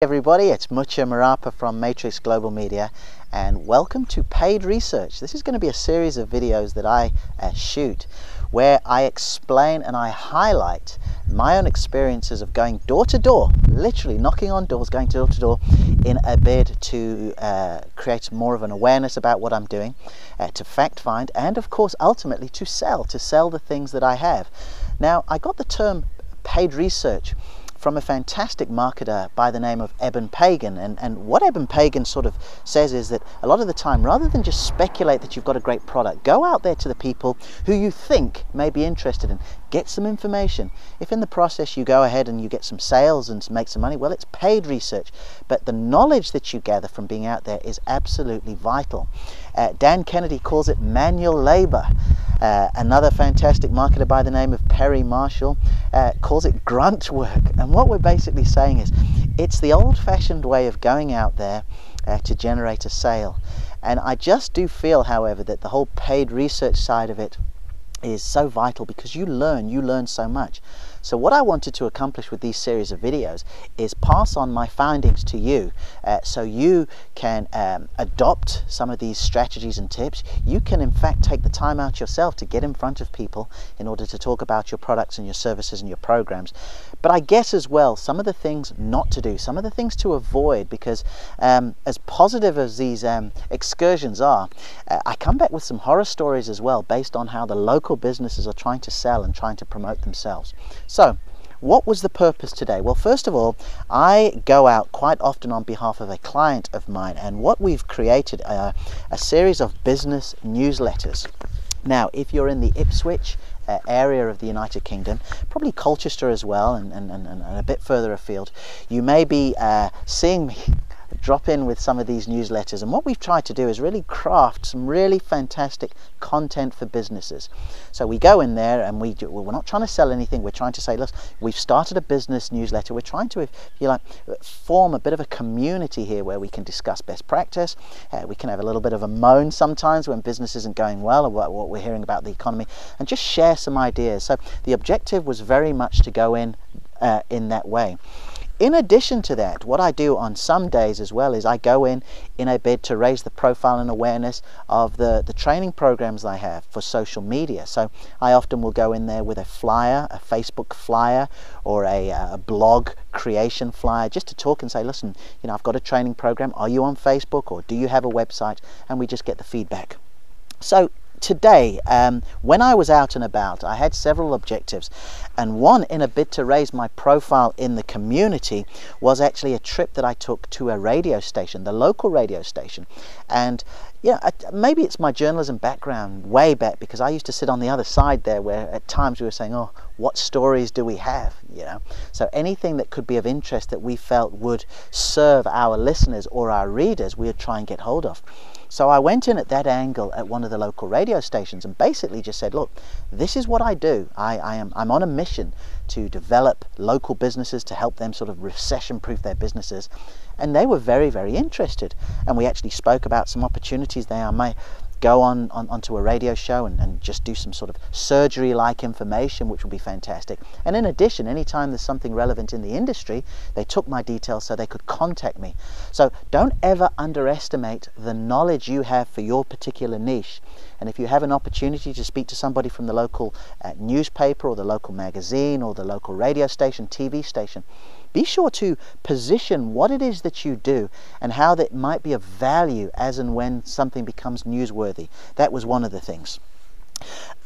Everybody, it's Mucha Marapa from Matrix Global Media, and welcome to Paid Research. This is going to be a series of videos that I shoot where I explain and I highlight my own experiences of going door to door, literally knocking on doors, going door to door in a bid to create more of an awareness about what I'm doing, to fact find, and of course ultimately to sell the things that I have. Now, I got the term paid research from a fantastic marketer by the name of Eben Pagan, and what Eben Pagan sort of says is that a lot of the time, rather than just speculate that you've got a great product, go out there to the people who you think may be interested in, get some information. If in the process you go ahead and you get some sales and make some money, well, it's paid research, but the knowledge that you gather from being out there is absolutely vital. Dan Kennedy calls it manual labor. Another fantastic marketer by the name of Perry Marshall calls it grunt work. And what we're basically saying is it's the old-fashioned way of going out there to generate a sale. And I just do feel, however, that the whole paid research side of it is so vital because you learn so much. So what I wanted to accomplish with these series of videos is pass on my findings to you, so you can adopt some of these strategies and tips. You can in fact take the time out yourself to get in front of people in order to talk about your products and your services and your programs. But I guess as well, some of the things not to do, some of the things to avoid, because as positive as these excursions are, I come back with some horror stories as well based on how the local businesses are trying to sell and trying to promote themselves. So, what was the purpose today? Well, first of all, I go out quite often on behalf of a client of mine, and what we've created are a series of business newsletters. Now, if you're in the Ipswich area of the United Kingdom, probably Colchester as well, and a bit further afield, you may be seeing me drop in with some of these newsletters. And what we've tried to do is really craft some really fantastic content for businesses. So we go in there and we're not trying to sell anything. We're trying to say, look, we've started a business newsletter. We're trying to, if you like, form a bit of a community here where we can discuss best practice. We can have a little bit of a moan sometimes when business isn't going well, or what we're hearing about the economy, and just share some ideas. So the objective was very much to go in that way. In addition to that, what I do on some days as well is I go in a bid to raise the profile and awareness of the training programs I have for social media. So I often will go in there with a flyer, a Facebook flyer, or a blog creation flyer, just to talk and say, listen, you know, I've got a training program. Are you on Facebook, or do you have a website? And we just get the feedback. So today, when I was out and about, I had several objectives, and one, in a bid to raise my profile in the community, was actually a trip that I took to a radio station, the local radio station. And yeah, maybe it's my journalism background way back, because I used to sit on the other side there where at times we were saying, oh, what stories do we have, you know? So anything that could be of interest that we felt would serve our listeners or our readers, we would try and get hold of. So I went in at that angle at one of the local radio stations and basically just said, look, this is what I do. I'm on a mission to develop local businesses, to help them sort of recession-proof their businesses. And they were very, very interested. And we actually spoke about some opportunities there. I may go onto a radio show and just do some sort of surgery-like information, which would be fantastic. And in addition, anytime there's something relevant in the industry, they took my details so they could contact me. So don't ever underestimate the knowledge you have for your particular niche. And if you have an opportunity to speak to somebody from the local newspaper or the local magazine or the local radio station, TV station, be sure to position what it is that you do and how that might be of value as and when something becomes newsworthy. That was one of the things.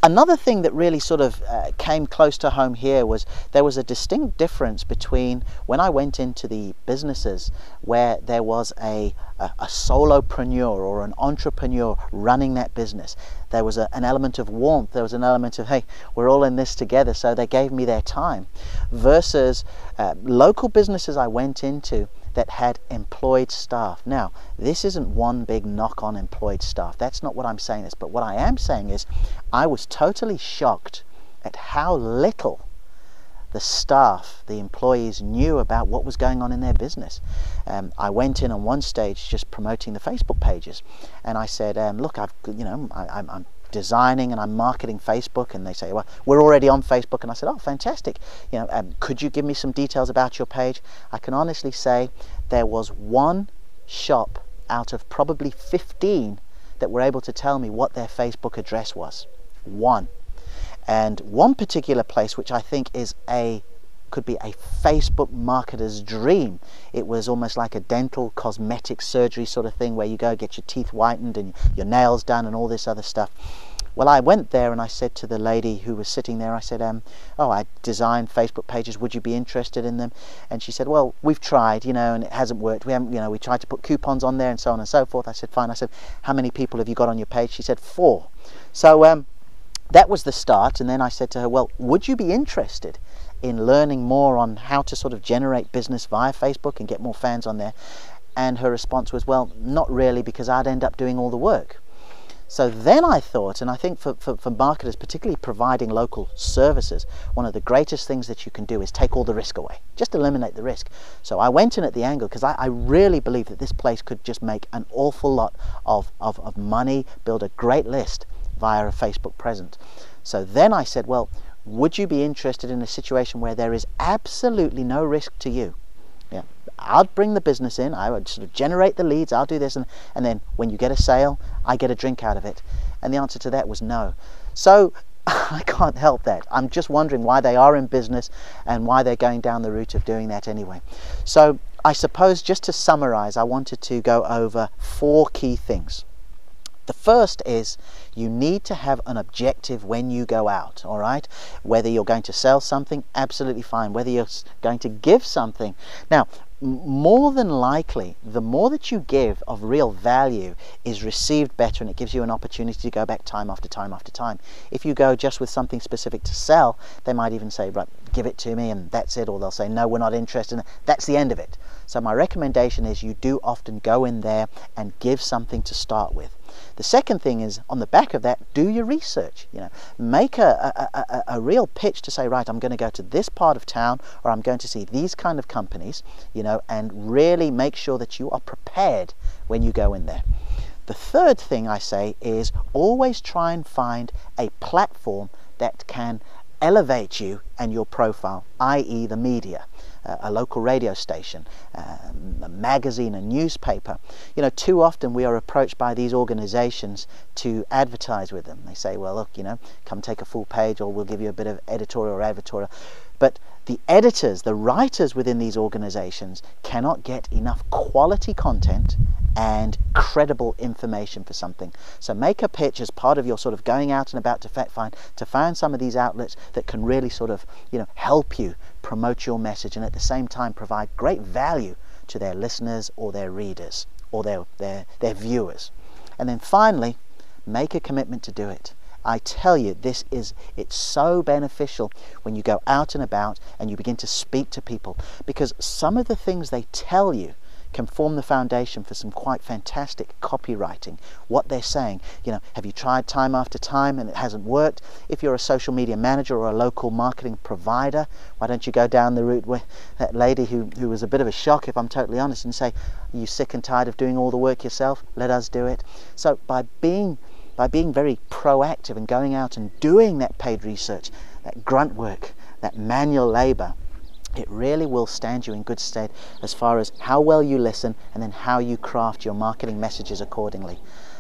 Another thing that really sort of came close to home here was there was a distinct difference between when I went into the businesses where there was a solopreneur or an entrepreneur running that business. There was an element of warmth. There was an element of, hey, we're all in this together, so they gave me their time. Versus local businesses I went into that had employed staff. Now, this isn't one big knock on employed staff. That's not what I'm saying. But what I am saying is I was totally shocked at how little the staff, the employees, knew about what was going on in their business. I went in on one stage just promoting the Facebook pages, and I said, look, I'm designing and I'm marketing Facebook, and they say, well, we're already on Facebook. And I said, oh, fantastic. Could you give me some details about your page? I can honestly say there was one shop out of probably 15 that were able to tell me what their Facebook address was. One. And one particular place, which I think could be a Facebook marketer's dream. It was almost like a dental cosmetic surgery sort of thing, where you go get your teeth whitened and your nails done and all this other stuff. Well, I went there and I said to the lady who was sitting there, I said, oh, I designed Facebook pages, would you be interested in them? And she said, well, we've tried, and it hasn't worked. We haven't, we tried to put coupons on there and so on and so forth. I said, fine. I said, how many people have you got on your page? She said, 4. So that was the start. And then I said to her, well, would you be interested in learning more on how to sort of generate business via Facebook and get more fans on there? And her response was, well, not really, because I'd end up doing all the work. So then I thought, and I think for marketers, particularly providing local services, one of the greatest things that you can do is take all the risk away. Just eliminate the risk. So I went in at the angle because I really believe that this place could just make an awful lot of money, build a great list via a Facebook presence. So then I said, well, would you be interested in a situation where there is absolutely no risk to you? Yeah, I'll bring the business in, I would sort of generate the leads, I'll do this, and then when you get a sale, I get a drink out of it. And the answer to that was no. So I can't help that. I'm just wondering why they are in business and why they're going down the route of doing that anyway. So I suppose, just to summarize, I wanted to go over 4 key things. The first is you need to have an objective when you go out, all right? Whether you're going to sell something, absolutely fine. Whether you're going to give something. Now, more than likely, the more that you give of real value is received better, and it gives you an opportunity to go back time after time after time. If you go just with something specific to sell, they might even say, right, give it to me and that's it, or they'll say, no, we're not interested, and that's the end of it. So my recommendation is you do often go in there and give something to start with. The second thing is, on the back of that, do your research. Make a real pitch to say, right, I'm going to go to this part of town, or I'm going to see these kind of companies, and really make sure that you are prepared when you go in there. The third thing I say is always try and find a platform that can elevate you and your profile, i.e. the media. A local radio station, a magazine, a newspaper. Too often we are approached by these organizations to advertise with them. They say, well, look, come take a full page, or we'll give you a bit of editorial or advertorial. But the editors, the writers within these organizations cannot get enough quality content and credible information for something. So make a pitch as part of your sort of going out and about to find some of these outlets that can really sort of, help you promote your message, and at the same time provide great value to their listeners or their readers or their viewers. And then finally, make a commitment to do it. I tell you, it's so beneficial when you go out and about and you begin to speak to people, because some of the things they tell you can form the foundation for some quite fantastic copywriting. What they're saying, have you tried time after time and it hasn't worked? If you're a social media manager or a local marketing provider, why don't you go down the route with that lady who was a bit of a shock, if I'm totally honest, and say, are you sick and tired of doing all the work yourself? Let us do it. So by being very proactive and going out and doing that paid research, that grunt work, that manual labor, it really will stand you in good stead as far as how well you listen and then how you craft your marketing messages accordingly.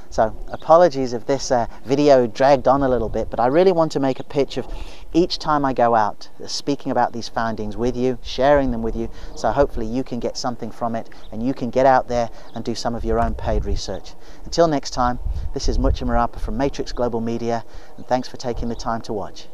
So apologies if this video dragged on a little bit, but I really want to make a pitch of each time I go out speaking about these findings with you, sharing them with you, so hopefully you can get something from it and you can get out there and do some of your own paid research. Until next time, this is Mucha Marapa from Matrix Global Media, and thanks for taking the time to watch.